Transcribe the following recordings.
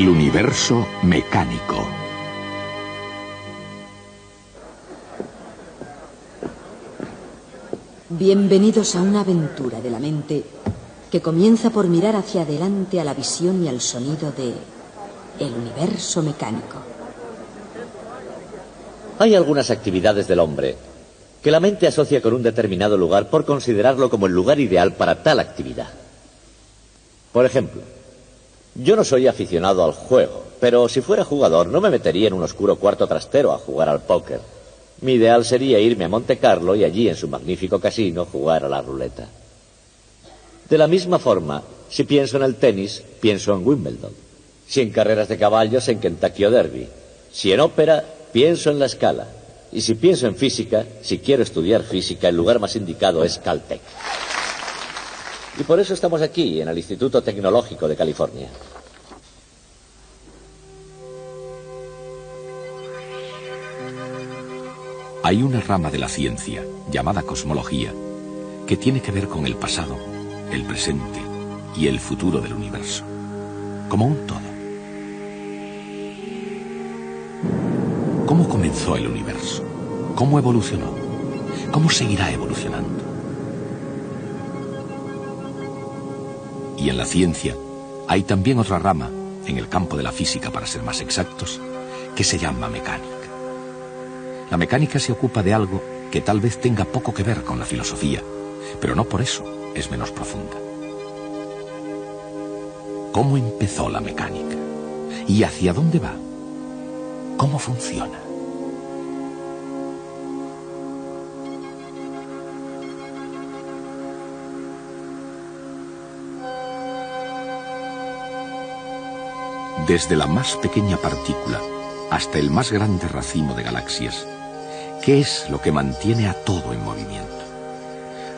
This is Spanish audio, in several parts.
El universo mecánico. Bienvenidos a una aventura de la mente que comienza por mirar hacia adelante a la visión y al sonido de el universo mecánico. Hay algunas actividades del hombre que la mente asocia con un determinado lugar por considerarlo como el lugar ideal para tal actividad. Por ejemplo, yo no soy aficionado al juego, pero si fuera jugador no me metería en un oscuro cuarto trastero a jugar al póker. Mi ideal sería irme a Monte Carlo y allí en su magnífico casino jugar a la ruleta. De la misma forma, si pienso en el tenis, pienso en Wimbledon. Si en carreras de caballos, en Kentucky Derby. Si en ópera, pienso en La Scala. Y si pienso en física, si quiero estudiar física, el lugar más indicado es Caltech. Y por eso estamos aquí, en el Instituto Tecnológico de California. Hay una rama de la ciencia, llamada cosmología, que tiene que ver con el pasado, el presente y el futuro del universo, como un todo. ¿Cómo comenzó el universo? ¿Cómo evolucionó? ¿Cómo seguirá evolucionando? Y en la ciencia hay también otra rama, en el campo de la física para ser más exactos, que se llama mecánica. La mecánica se ocupa de algo que tal vez tenga poco que ver con la filosofía, pero no por eso es menos profunda. ¿Cómo empezó la mecánica? ¿Y hacia dónde va? ¿Cómo funciona? Desde la más pequeña partícula hasta el más grande racimo de galaxias, ¿qué es lo que mantiene a todo en movimiento?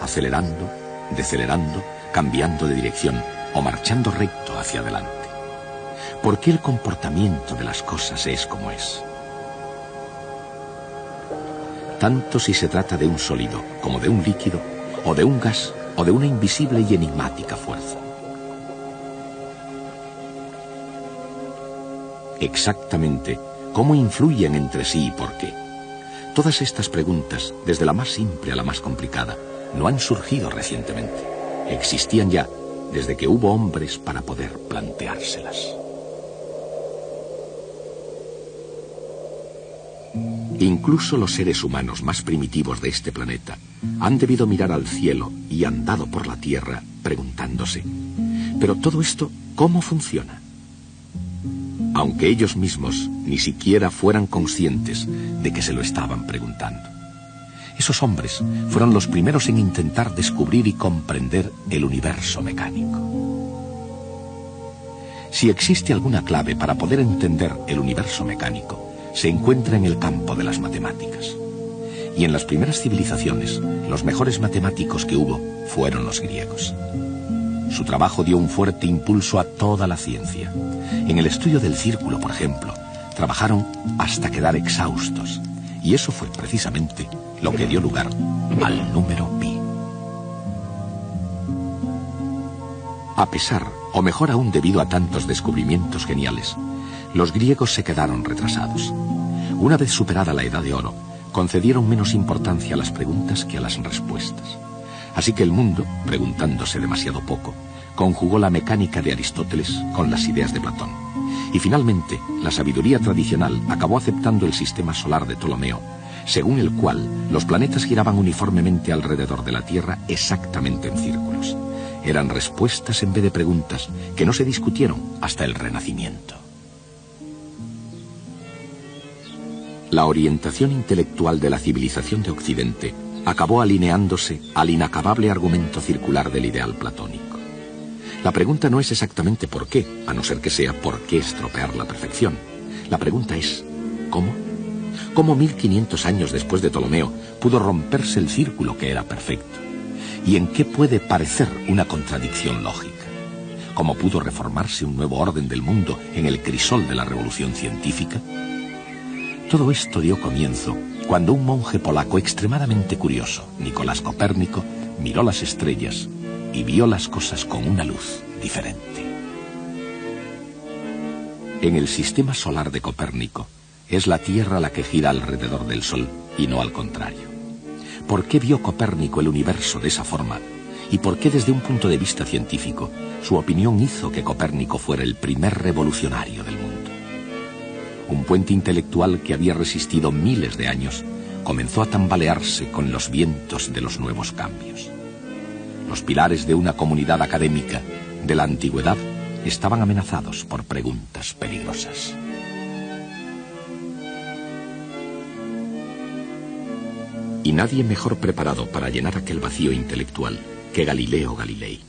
Acelerando, decelerando, cambiando de dirección o marchando recto hacia adelante. ¿Por qué el comportamiento de las cosas es como es? Tanto si se trata de un sólido como de un líquido, o de un gas, o de una invisible y enigmática fuerza. Exactamente, ¿cómo influyen entre sí y por qué? Todas estas preguntas, desde la más simple a la más complicada, no han surgido recientemente. Existían ya desde que hubo hombres para poder planteárselas. Incluso los seres humanos más primitivos de este planeta han debido mirar al cielo y andado por la tierra preguntándose, ¿pero todo esto cómo funciona? Aunque ellos mismos ni siquiera fueran conscientes de que se lo estaban preguntando. Esos hombres fueron los primeros en intentar descubrir y comprender el universo mecánico. Si existe alguna clave para poder entender el universo mecánico, se encuentra en el campo de las matemáticas. Y en las primeras civilizaciones, los mejores matemáticos que hubo fueron los griegos. Su trabajo dio un fuerte impulso a toda la ciencia. En el estudio del círculo, por ejemplo, trabajaron hasta quedar exhaustos. Y eso fue precisamente lo que dio lugar al número pi. A pesar, o mejor aún debido a tantos descubrimientos geniales, los griegos se quedaron retrasados. Una vez superada la Edad de Oro, concedieron menos importancia a las preguntas que a las respuestas. Así que el mundo, preguntándose demasiado poco, conjugó la mecánica de Aristóteles con las ideas de Platón. Y finalmente, la sabiduría tradicional acabó aceptando el sistema solar de Ptolomeo, según el cual los planetas giraban uniformemente alrededor de la Tierra exactamente en círculos. Eran respuestas en vez de preguntas que no se discutieron hasta el Renacimiento. La orientación intelectual de la civilización de Occidente acabó alineándose al inacabable argumento circular del ideal platónico. La pregunta no es exactamente por qué, a no ser que sea por qué estropear la perfección. La pregunta es, ¿cómo? ¿Cómo 1500 años después de Ptolomeo pudo romperse el círculo que era perfecto? ¿Y en qué puede parecer una contradicción lógica? ¿Cómo pudo reformarse un nuevo orden del mundo en el crisol de la revolución científica? Todo esto dio comienzo cuando un monje polaco extremadamente curioso, Nicolás Copérnico, miró las estrellas y vio las cosas con una luz diferente. En el sistema solar de Copérnico, es la Tierra la que gira alrededor del Sol y no al contrario. ¿Por qué vio Copérnico el universo de esa forma? ¿Y por qué desde un punto de vista científico su opinión hizo que Copérnico fuera el primer revolucionario del mundo? Un puente intelectual que había resistido miles de años comenzó a tambalearse con los vientos de los nuevos cambios. Los pilares de una comunidad académica de la antigüedad estaban amenazados por preguntas peligrosas. Y nadie mejor preparado para llenar aquel vacío intelectual que Galileo Galilei.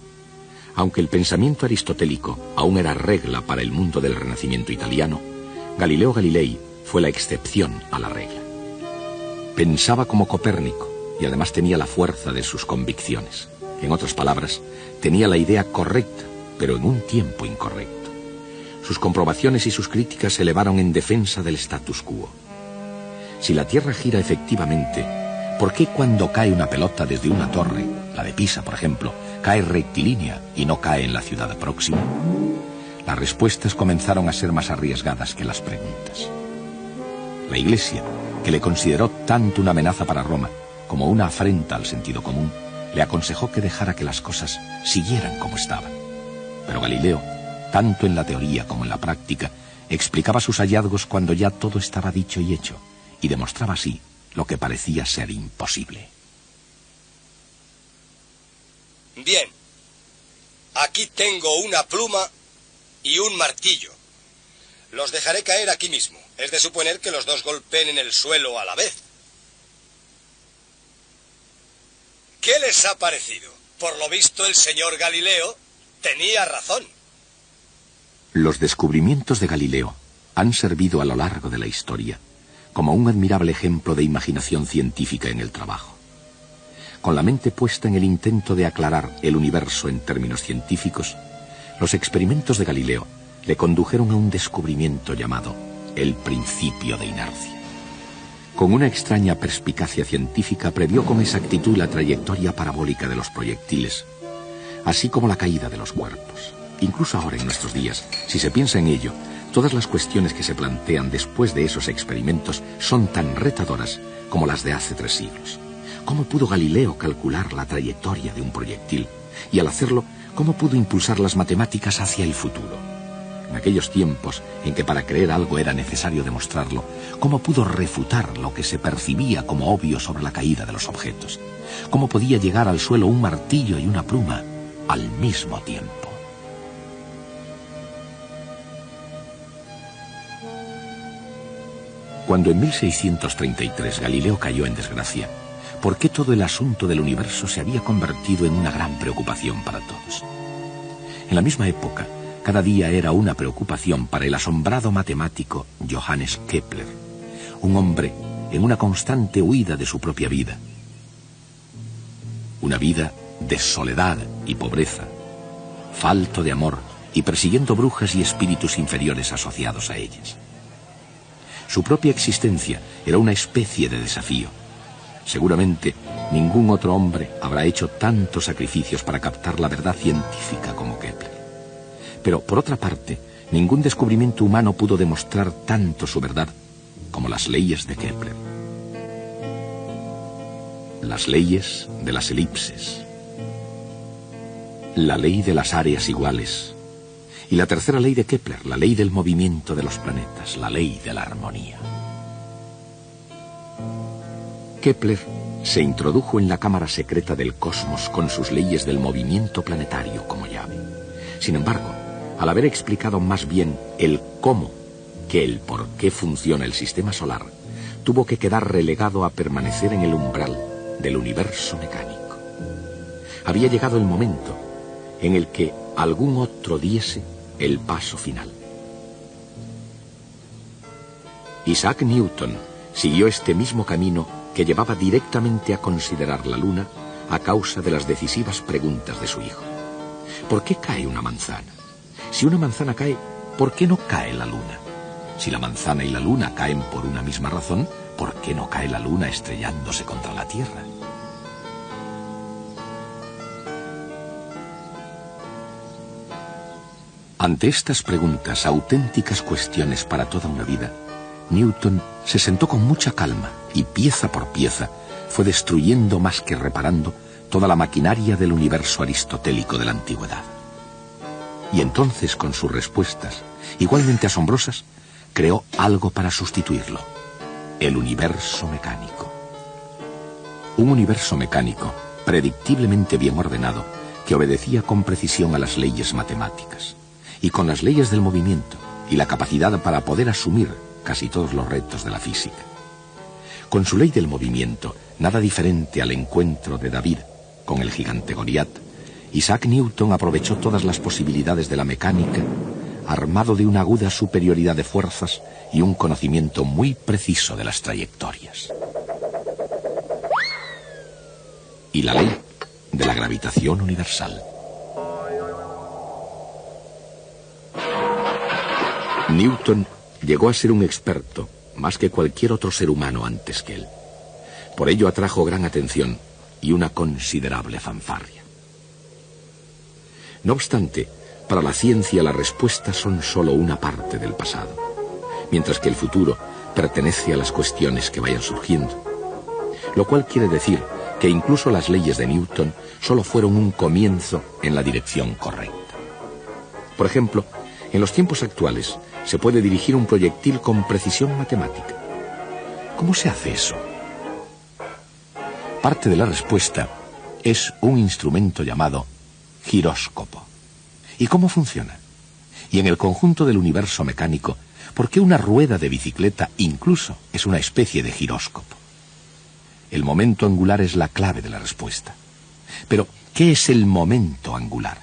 Aunque el pensamiento aristotélico aún era regla para el mundo del Renacimiento italiano, Galileo Galilei fue la excepción a la regla. Pensaba como Copérnico y además tenía la fuerza de sus convicciones. En otras palabras, tenía la idea correcta, pero en un tiempo incorrecto. Sus comprobaciones y sus críticas se elevaron en defensa del status quo. Si la Tierra gira efectivamente, ¿por qué cuando cae una pelota desde una torre, la de Pisa por ejemplo, cae rectilínea y no cae en la ciudad próxima? Las respuestas comenzaron a ser más arriesgadas que las preguntas. La Iglesia, que le consideró tanto una amenaza para Roma como una afrenta al sentido común, le aconsejó que dejara que las cosas siguieran como estaban. Pero Galileo, tanto en la teoría como en la práctica, explicaba sus hallazgos cuando ya todo estaba dicho y hecho, y demostraba así lo que parecía ser imposible. Bien, aquí tengo una pluma y un martillo. Los dejaré caer aquí mismo. Es de suponer que los dos golpeen en el suelo a la vez. ¿Qué les ha parecido? Por lo visto, el señor Galileo tenía razón. Los descubrimientos de Galileo han servido a lo largo de la historia como un admirable ejemplo de imaginación científica en el trabajo. Con la mente puesta en el intento de aclarar el universo en términos científicos, los experimentos de Galileo le condujeron a un descubrimiento llamado el principio de inercia. Con una extraña perspicacia científica previó con exactitud la trayectoria parabólica de los proyectiles, así como la caída de los cuerpos. Incluso ahora en nuestros días, si se piensa en ello, todas las cuestiones que se plantean después de esos experimentos son tan retadoras como las de hace 3 siglos. ¿Cómo pudo Galileo calcular la trayectoria de un proyectil? Y al hacerlo, ¿cómo pudo impulsar las matemáticas hacia el futuro? En aquellos tiempos en que para creer algo era necesario demostrarlo, ¿cómo pudo refutar lo que se percibía como obvio sobre la caída de los objetos? ¿Cómo podía llegar al suelo un martillo y una pluma al mismo tiempo? Cuando en 1633 Galileo cayó en desgracia, ¿por qué todo el asunto del universo se había convertido en una gran preocupación para todos? En la misma época, cada día era una preocupación para el asombrado matemático Johannes Kepler, un hombre en una constante huida de su propia vida. Una vida de soledad y pobreza, falto de amor y persiguiendo brujas y espíritus inferiores asociados a ellas. Su propia existencia era una especie de desafío. Seguramente ningún otro hombre habrá hecho tantos sacrificios para captar la verdad científica como Kepler. Pero, por otra parte, ningún descubrimiento humano pudo demostrar tanto su verdad como las leyes de Kepler. Las leyes de las elipses, la ley de las áreas iguales, y la tercera ley de Kepler, la ley del movimiento de los planetas, la ley de la armonía. Kepler se introdujo en la cámara secreta del cosmos con sus leyes del movimiento planetario como llave. Sin embargo, al haber explicado más bien el cómo que el por qué funciona el sistema solar, tuvo que quedar relegado a permanecer en el umbral del universo mecánico. Había llegado el momento en el que algún otro diese el paso final. Isaac Newton siguió este mismo camino que llevaba directamente a considerar la luna a causa de las decisivas preguntas de su hijo. ¿Por qué cae una manzana? Si una manzana cae, ¿por qué no cae la luna? Si la manzana y la luna caen por una misma razón, ¿por qué no cae la luna estrellándose contra la Tierra? Ante estas preguntas, auténticas cuestiones para toda una vida, Newton se sentó con mucha calma y pieza por pieza fue destruyendo más que reparando toda la maquinaria del universo aristotélico de la antigüedad. Y entonces, con sus respuestas, igualmente asombrosas, creó algo para sustituirlo: el universo mecánico. Un universo mecánico, predictiblemente bien ordenado, que obedecía con precisión a las leyes matemáticas, y con las leyes del movimiento y la capacidad para poder asumir casi todos los retos de la física. Con su ley del movimiento, nada diferente al encuentro de David con el gigante Goliat, Isaac Newton aprovechó todas las posibilidades de la mecánica, armado de una aguda superioridad de fuerzas y un conocimiento muy preciso de las trayectorias. Y la ley de la gravitación universal. Newton llegó a ser un experto más que cualquier otro ser humano antes que él. Por ello atrajo gran atención y una considerable fanfarria. No obstante, para la ciencia las respuestas son solo una parte del pasado, mientras que el futuro pertenece a las cuestiones que vayan surgiendo. Lo cual quiere decir que incluso las leyes de Newton solo fueron un comienzo en la dirección correcta. Por ejemplo, en los tiempos actuales se puede dirigir un proyectil con precisión matemática. ¿Cómo se hace eso? Parte de la respuesta es un instrumento llamado giróscopo. ¿Y cómo funciona? Y en el conjunto del universo mecánico, ¿por qué una rueda de bicicleta incluso es una especie de giróscopo? El momento angular es la clave de la respuesta. Pero, ¿qué es el momento angular?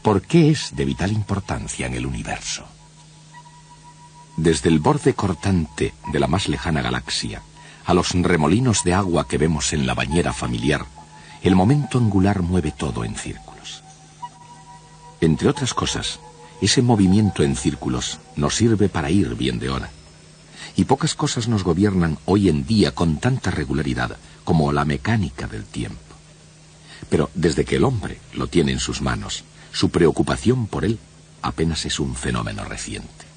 ¿Por qué es de vital importancia en el universo? Desde el borde cortante de la más lejana galaxia a los remolinos de agua que vemos en la bañera familiar, el momento angular mueve todo en círculos. Entre otras cosas, ese movimiento en círculos nos sirve para ir bien de hora. Y pocas cosas nos gobiernan hoy en día con tanta regularidad como la mecánica del tiempo. Pero desde que el hombre lo tiene en sus manos, su preocupación por él apenas es un fenómeno reciente.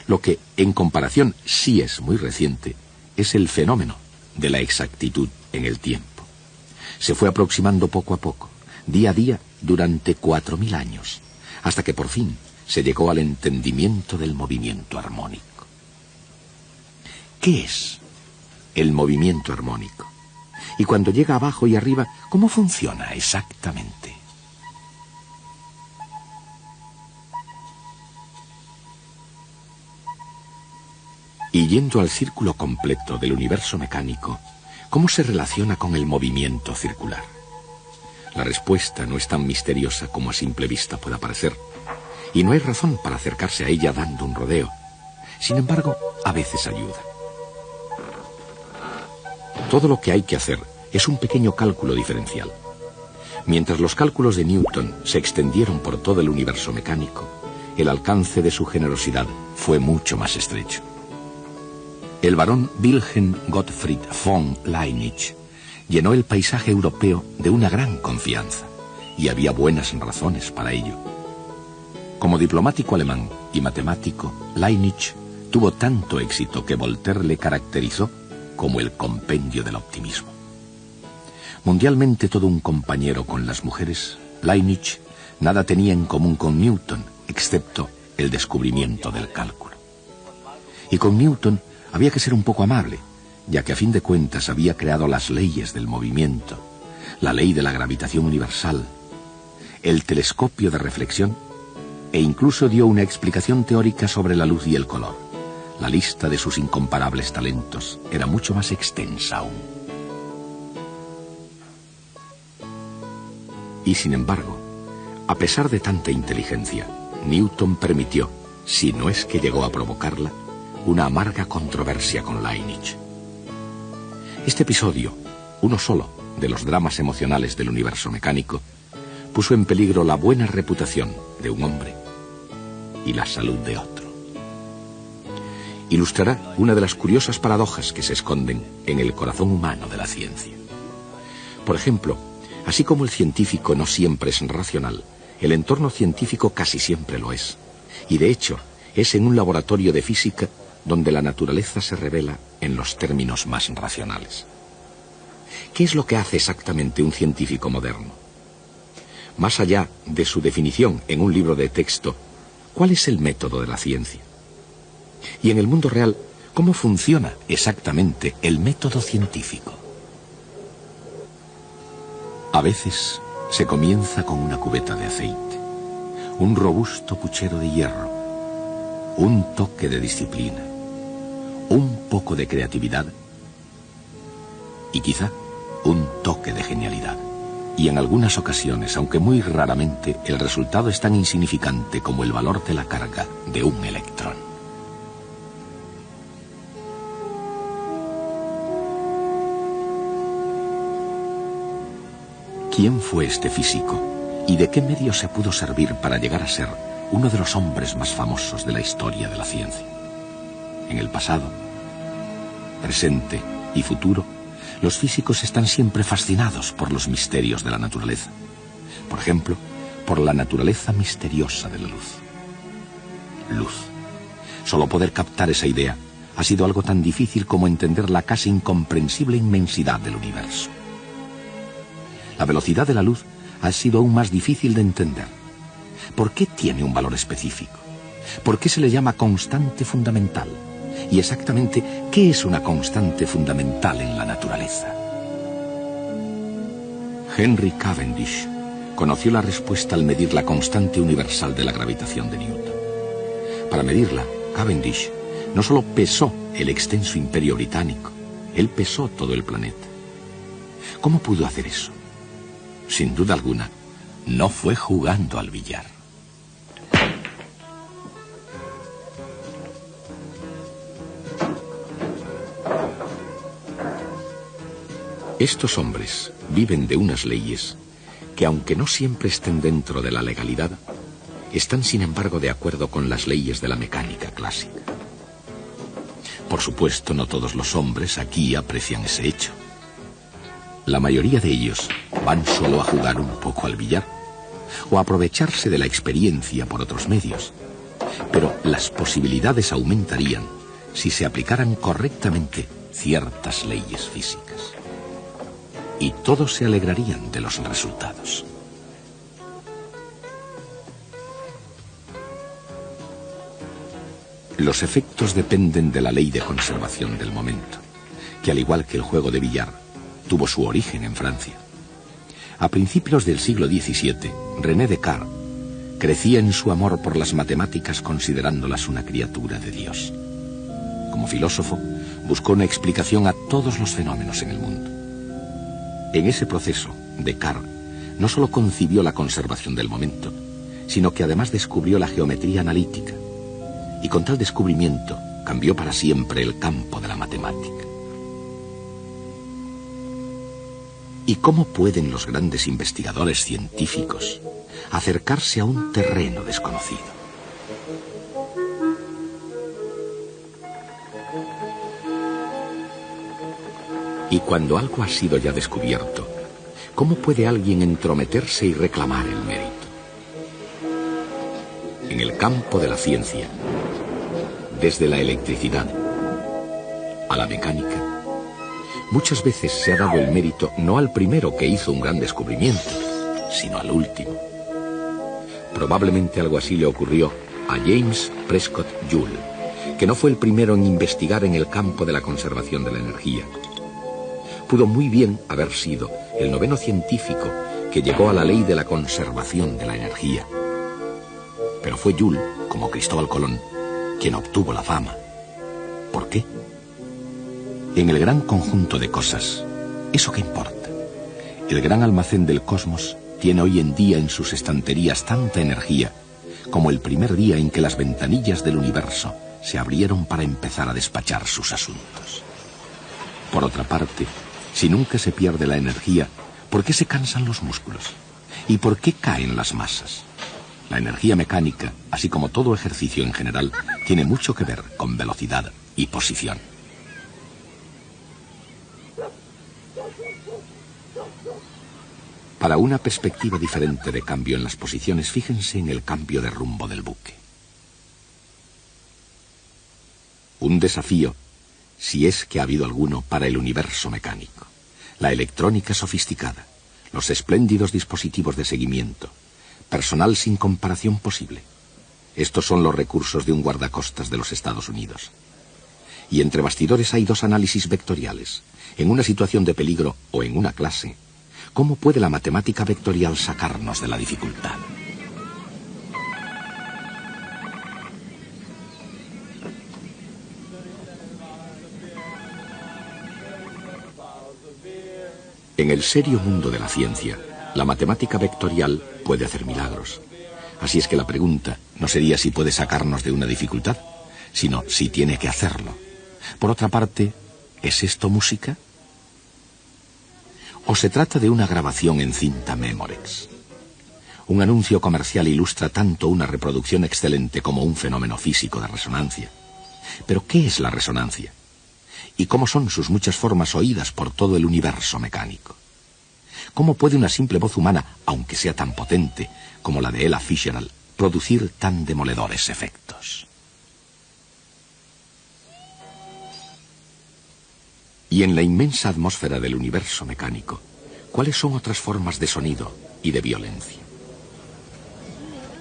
Lo que, en comparación, sí es muy reciente, es el fenómeno de la exactitud en el tiempo. Se fue aproximando poco a poco, día a día, durante 4000 años, hasta que por fin se llegó al entendimiento del movimiento armónico. ¿Qué es el movimiento armónico? Y cuando llega abajo y arriba, ¿cómo funciona exactamente? Y yendo al círculo completo del universo mecánico, ¿cómo se relaciona con el movimiento circular? La respuesta no es tan misteriosa como a simple vista pueda parecer, y no hay razón para acercarse a ella dando un rodeo. Sin embargo, a veces ayuda. Todo lo que hay que hacer es un pequeño cálculo diferencial. Mientras los cálculos de Newton se extendieron por todo el universo mecánico, el alcance de su generosidad fue mucho más estrecho. El barón Wilhelm Gottfried von Leibniz llenó el paisaje europeo de una gran confianza, y había buenas razones para ello. Como diplomático alemán y matemático, Leibniz tuvo tanto éxito que Voltaire le caracterizó como el compendio del optimismo. Mundialmente todo un compañero con las mujeres, Leibniz nada tenía en común con Newton, excepto el descubrimiento del cálculo. Y con Newton había que ser un poco amable, ya que a fin de cuentas había creado las leyes del movimiento, la ley de la gravitación universal, el telescopio de reflexión, e incluso dio una explicación teórica sobre la luz y el color. La lista de sus incomparables talentos era mucho más extensa aún. Y sin embargo, a pesar de tanta inteligencia, Newton permitió, si no es que llegó a provocarla, una amarga controversia con Leibniz. Este episodio, uno solo de los dramas emocionales del universo mecánico, puso en peligro la buena reputación de un hombre y la salud de otro. Ilustrará una de las curiosas paradojas que se esconden en el corazón humano de la ciencia. Por ejemplo, así como el científico no siempre es racional, El entorno científico casi siempre lo es. Y de hecho, es en un laboratorio de física donde la naturaleza se revela en los términos más racionales. ¿Qué es lo que hace exactamente un científico moderno? Más allá de su definición en un libro de texto, ¿cuál es el método de la ciencia? Y en el mundo real, ¿cómo funciona exactamente el método científico? A veces se comienza con una cubeta de aceite, un robusto puchero de hierro, un toque de disciplina, un poco de creatividad y quizá un toque de genialidad. Y en algunas ocasiones, aunque muy raramente, el resultado es tan insignificante como el valor de la carga de un electrón. ¿Quién fue este físico y de qué medio se pudo servir para llegar a ser uno de los hombres más famosos de la historia de la ciencia? En el pasado, presente y futuro, los físicos están siempre fascinados por los misterios de la naturaleza. Por ejemplo, por la naturaleza misteriosa de la luz. Luz. Solo poder captar esa idea ha sido algo tan difícil como entender la casi incomprensible inmensidad del universo. La velocidad de la luz ha sido aún más difícil de entender. ¿Por qué tiene un valor específico? ¿Por qué se le llama constante fundamental? Y exactamente, ¿qué es una constante fundamental en la naturaleza? Henry Cavendish conoció la respuesta al medir la constante universal de la gravitación de Newton. Para medirla, Cavendish no solo pesó el extenso imperio británico, él pesó todo el planeta. ¿Cómo pudo hacer eso? Sin duda alguna, no fue jugando al billar. Estos hombres viven de unas leyes que, aunque no siempre estén dentro de la legalidad, están sin embargo de acuerdo con las leyes de la mecánica clásica. Por supuesto, no todos los hombres aquí aprecian ese hecho. La mayoría de ellos van solo a jugar un poco al billar o a aprovecharse de la experiencia por otros medios. Pero las posibilidades aumentarían si se aplicaran correctamente ciertas leyes físicas. Y todos se alegrarían de los resultados. Los efectos dependen de la ley de conservación del momento, que al igual que el juego de billar, tuvo su origen en Francia. A principios del siglo XVII, René Descartes crecía en su amor por las matemáticas considerándolas una criatura de Dios. Como filósofo, buscó una explicación a todos los fenómenos en el mundo. En ese proceso, Descartes no solo concibió la conservación del momento, sino que además descubrió la geometría analítica, y con tal descubrimiento cambió para siempre el campo de la matemática. ¿Y cómo pueden los grandes investigadores científicos acercarse a un terreno desconocido? Y cuando algo ha sido ya descubierto, ¿cómo puede alguien entrometerse y reclamar el mérito? En el campo de la ciencia, desde la electricidad a la mecánica, muchas veces se ha dado el mérito no al primero que hizo un gran descubrimiento, sino al último. Probablemente algo así le ocurrió a James Prescott Joule, que no fue el primero en investigar en el campo de la conservación de la energía. Pudo muy bien haber sido el noveno científico que llegó a la ley de la conservación de la energía. Pero fue Joule, como Cristóbal Colón, quien obtuvo la fama. ¿Por qué? En el gran conjunto de cosas, ¿eso qué importa? El gran almacén del cosmos tiene hoy en día en sus estanterías tanta energía como el primer día en que las ventanillas del universo se abrieron para empezar a despachar sus asuntos. Por otra parte, si nunca se pierde la energía, ¿por qué se cansan los músculos? ¿Y por qué caen las masas? La energía mecánica, así como todo ejercicio en general, tiene mucho que ver con velocidad y posición. Para una perspectiva diferente de cambio en las posiciones, fíjense en el cambio de rumbo del buque. Un desafío, si es que ha habido alguno, para el universo mecánico. La electrónica sofisticada, los espléndidos dispositivos de seguimiento, personal sin comparación posible. Estos son los recursos de un guardacostas de los Estados Unidos. Y entre bastidores hay dos análisis vectoriales. En una situación de peligro o en una clase, ¿cómo puede la matemática vectorial sacarnos de la dificultad? En el serio mundo de la ciencia, la matemática vectorial puede hacer milagros. Así es que la pregunta no sería si puede sacarnos de una dificultad, sino si tiene que hacerlo. Por otra parte, ¿es esto música? ¿O se trata de una grabación en cinta Memorex? Un anuncio comercial ilustra tanto una reproducción excelente como un fenómeno físico de resonancia. ¿Pero qué es la resonancia? ¿Y cómo son sus muchas formas oídas por todo el universo mecánico? ¿Cómo puede una simple voz humana, aunque sea tan potente como la de Ella Fitzgerald, producir tan demoledores efectos? Y en la inmensa atmósfera del universo mecánico, ¿cuáles son otras formas de sonido y de violencia?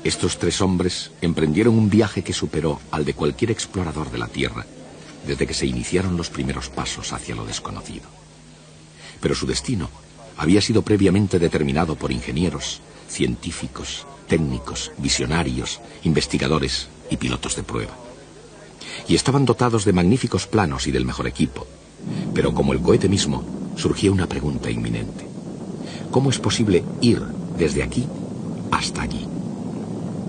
Estos tres hombres emprendieron un viaje que superó al de cualquier explorador de la Tierra, desde que se iniciaron los primeros pasos hacia lo desconocido. Pero su destino había sido previamente determinado por ingenieros, científicos, técnicos, visionarios, investigadores y pilotos de prueba. Y estaban dotados de magníficos planos y del mejor equipo. Pero como el cohete mismo, surgía una pregunta inminente. ¿Cómo es posible ir desde aquí hasta allí?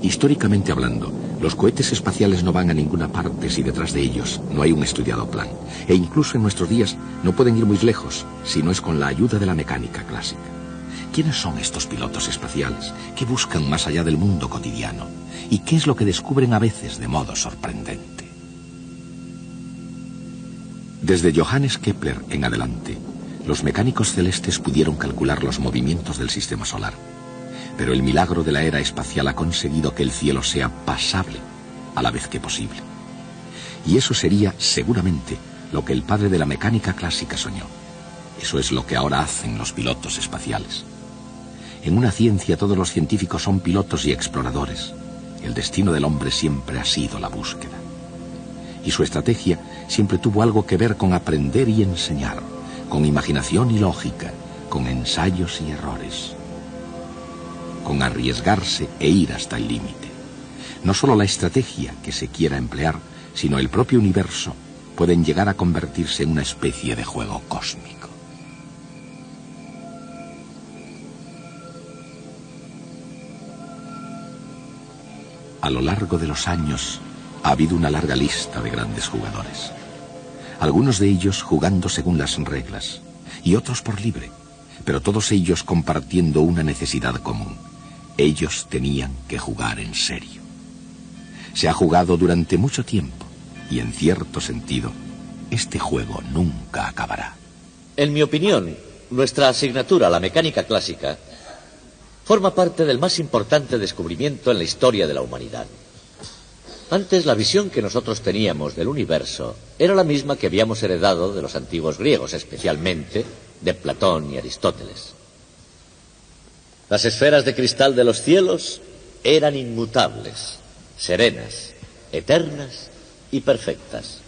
Históricamente hablando, los cohetes espaciales no van a ninguna parte si detrás de ellos no hay un estudiado plan. E incluso en nuestros días no pueden ir muy lejos si no es con la ayuda de la mecánica clásica. ¿Quiénes son estos pilotos espaciales? ¿Qué buscan más allá del mundo cotidiano? ¿Y qué es lo que descubren a veces de modo sorprendente? Desde Johannes Kepler en adelante, los mecánicos celestes pudieron calcular los movimientos del sistema solar. Pero el milagro de la era espacial ha conseguido que el cielo sea pasable a la vez que posible. Y eso sería, seguramente, lo que el padre de la mecánica clásica soñó. Eso es lo que ahora hacen los pilotos espaciales. En una ciencia todos los científicos son pilotos y exploradores. El destino del hombre siempre ha sido la búsqueda. Y su estrategia siempre tuvo algo que ver con aprender y enseñar, con imaginación y lógica, con ensayos y errores, con arriesgarse e ir hasta el límite. No solo la estrategia que se quiera emplear, sino el propio universo pueden llegar a convertirse en una especie de juego cósmico. A lo largo de los años ha habido una larga lista de grandes jugadores. Algunos de ellos jugando según las reglas y otros por libre, pero todos ellos compartiendo una necesidad común. Ellos tenían que jugar en serio. Se ha jugado durante mucho tiempo y, en cierto sentido, este juego nunca acabará. En mi opinión, nuestra asignatura, la mecánica clásica, forma parte del más importante descubrimiento en la historia de la humanidad. Antes, la visión que nosotros teníamos del universo era la misma que habíamos heredado de los antiguos griegos, especialmente de Platón y Aristóteles. Las esferas de cristal de los cielos eran inmutables, serenas, eternas y perfectas.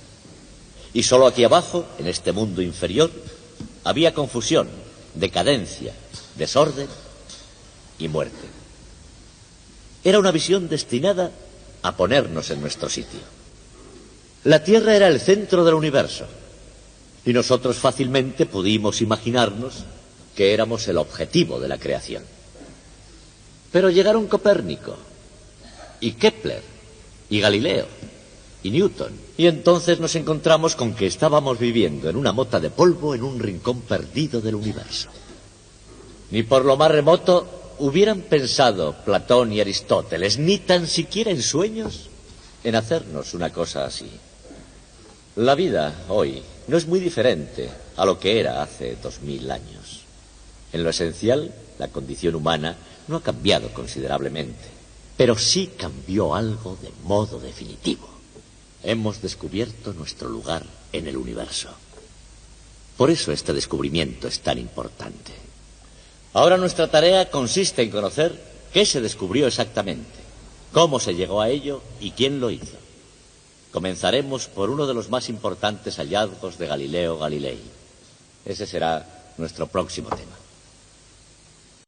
Y solo aquí abajo, en este mundo inferior, había confusión, decadencia, desorden y muerte. Era una visión destinada a ponernos en nuestro sitio. La Tierra era el centro del universo y nosotros fácilmente pudimos imaginarnos que éramos el objetivo de la creación. Pero llegaron Copérnico, y Kepler, y Galileo, y Newton, y entonces nos encontramos con que estábamos viviendo en una mota de polvo en un rincón perdido del universo. Ni por lo más remoto hubieran pensado Platón y Aristóteles, ni tan siquiera en sueños, en hacernos una cosa así. La vida hoy no es muy diferente a lo que era hace 2000 años. En lo esencial, La condición humana no ha cambiado considerablemente, pero sí cambió algo de modo definitivo. Hemos descubierto nuestro lugar en el universo. Por eso este descubrimiento es tan importante. Ahora nuestra tarea consiste en conocer qué se descubrió exactamente, cómo se llegó a ello y quién lo hizo. Comenzaremos por uno de los más importantes hallazgos de Galileo Galilei. Ese será nuestro próximo tema.